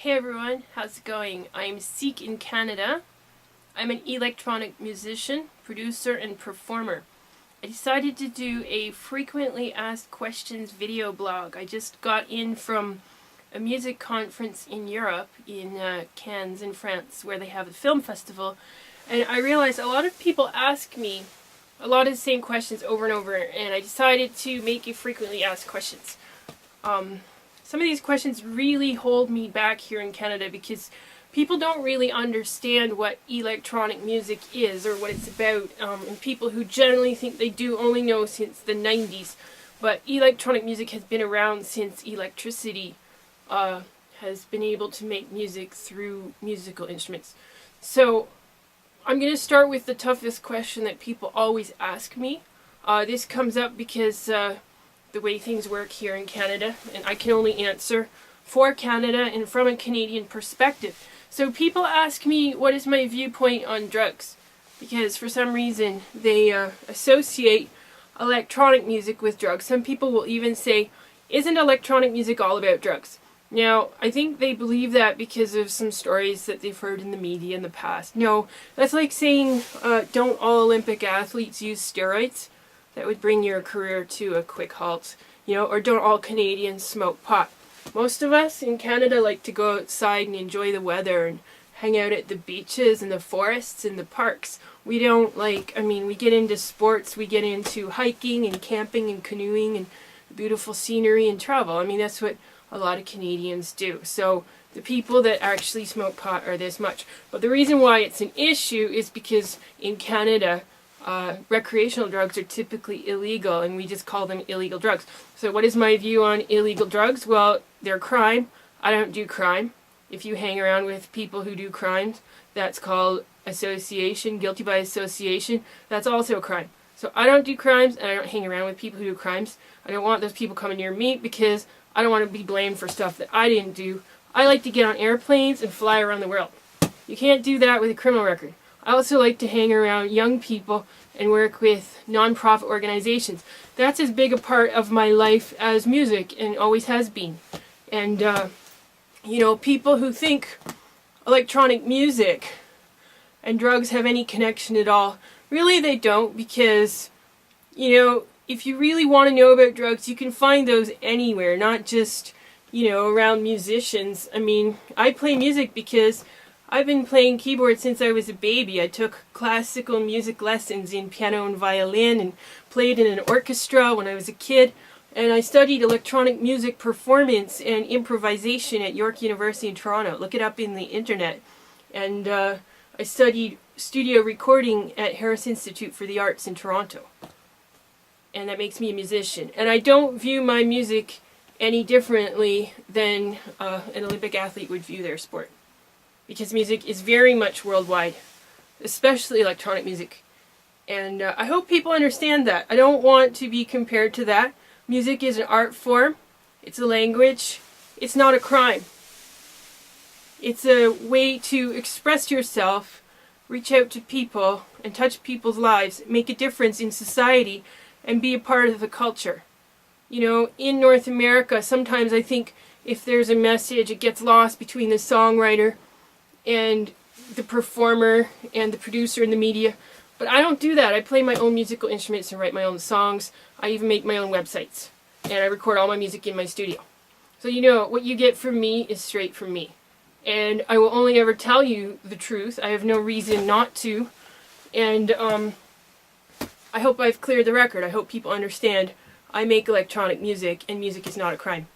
Hey everyone, how's it going? I'm Seek in Canada. I'm an electronic musician, producer, and performer. I decided to do a frequently asked questions video blog. I just got in from a music conference in Europe, in Cannes in France, where they have a film festival, and I realized a lot of people ask me a lot of the same questions over and over, and I decided to make a frequently asked questions. Some of these questions really hold me back here in Canada because people don't really understand what electronic music is or what it's about, and people who generally think they do only know since the 90s. But electronic music has been around since electricity has been able to make music through musical instruments. So I'm going to start with the toughest question that people always ask me. This comes up because the way things work here in Canada, and I can only answer for Canada and from a Canadian perspective. So people ask me what is my viewpoint on drugs, because for some reason they associate electronic music with drugs. Some people will even say, isn't electronic music all about drugs? Now, I think they believe that because of some stories that they've heard in the media in the past. No, that's like saying, don't all Olympic athletes use steroids? That would bring your career to a quick halt. You know, or don't all Canadians smoke pot? Most of us in Canada like to go outside and enjoy the weather and hang out at the beaches and the forests and the parks. We don't we get into sports, we get into hiking and camping and canoeing and beautiful scenery and travel. I mean, that's what a lot of Canadians do. So the people that actually smoke pot are this much. But the reason why it's an issue is because in Canada, recreational drugs are typically illegal, and we just call them illegal drugs. So what is my view on illegal drugs? Well, they're crime. I don't do crime. If you hang around with people who do crimes, that's called association, guilty by association. That's also a crime. So I don't do crimes, and I don't hang around with people who do crimes. I don't want those people coming near me because I don't want to be blamed for stuff that I didn't do. I like to get on airplanes and fly around the world. You can't do that with a criminal record. I also like to hang around young people and work with non-profit organizations. That's as big a part of my life as music, and always has been. And, you know, people who think electronic music and drugs have any connection at all, really they don't, because, you know, if you really want to know about drugs, you can find those anywhere, not just, you know, around musicians. I mean, I play music because I've been playing keyboard since I was a baby. I took classical music lessons in piano and violin and played in an orchestra when I was a kid. And I studied electronic music performance and improvisation at York University in Toronto. Look it up in the internet. And I studied studio recording at Harris Institute for the Arts in Toronto. And that makes me a musician. And I don't view my music any differently than an Olympic athlete would view their sport. Because music is very much worldwide, especially electronic music. And I hope people understand that. I don't want to be compared to that. Music is an art form. It's a language. It's not a crime. It's a way to express yourself, reach out to people, and touch people's lives, make a difference in society, and be a part of the culture. You know, in North America, sometimes I think if there's a message, it gets lost between the songwriter and the performer and the producer and the media. But I don't do that. I play my own musical instruments and write my own songs. I even make my own websites. And I record all my music in my studio. So you know, what you get from me is straight from me. And I will only ever tell you the truth. I have no reason not to. And I hope I've cleared the record. I hope people understand I make electronic music, and music is not a crime.